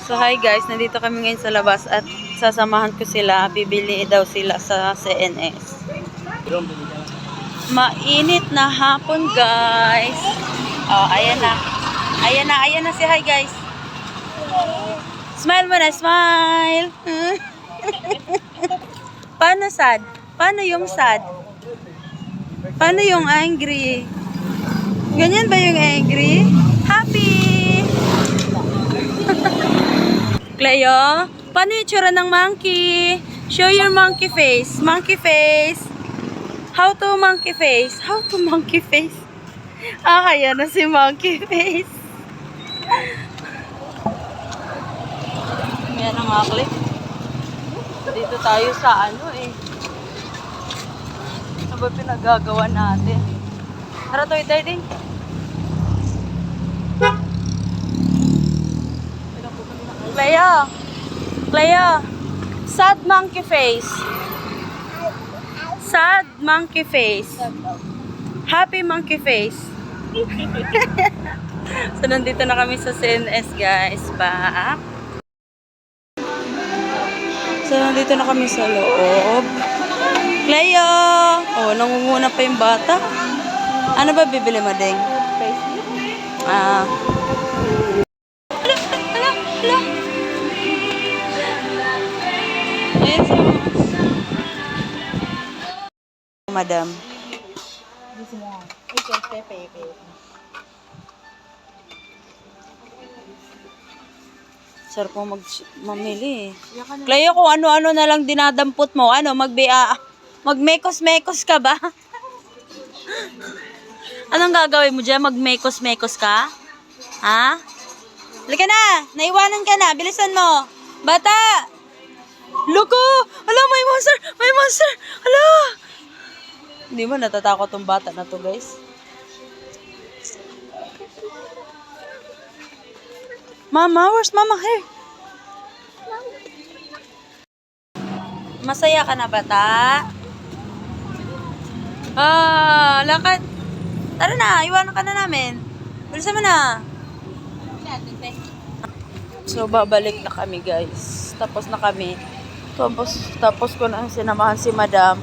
So hi guys, nandito kami ngayon sa labas at sasamahan ko sila. Bibili daw sila sa CNS. Mainit na hapon guys. Oh, ayan na. Ayan na si hi guys. Smile mo na, smile. Paano sad? Paano yung sad? Paano yung angry? Ganyan ba yung angry? Happy! Cleo, paano yung tsura ng monkey? Show your monkey face. Monkey face. How to monkey face? How to monkey face? Ah, ayan na si monkey face. Yan ang akli. Dito tayo sa ano eh. Ano ba pinagagawa natin? Tara to, iday. Cleo, sad monkey face. Sad monkey face. Happy monkey face. So, nandito na kami sa CNS, guys. Back. So, nandito na kami sa loob. Cleo! Oh, nangunguna pa yung bata. Ano ba bibili mo, Deng? Ah. Hala. Ayan siya. Madam. Sarap mo mamili eh. Cleo, kung ano-ano na lang dinadampot mo, ano, magmekos-mekos ka ba? Anong gagawin mo dyan? Magmekos-mekos ka? Ha? Halika na! Naiwanan ka na! Bilisan mo! Bata! Loko! Hala, may monster! May monster! Hala! Hindi mo natatakot tong bata na to, guys. Mama, where's Mama? Here. Masaya ka na, bata? Ah, lakad. Tara na, iwanan ka na namin. Bilisan mo na. So, babalik na kami, guys. Tapos na kami. Tapos ko na sinamahan si Madam.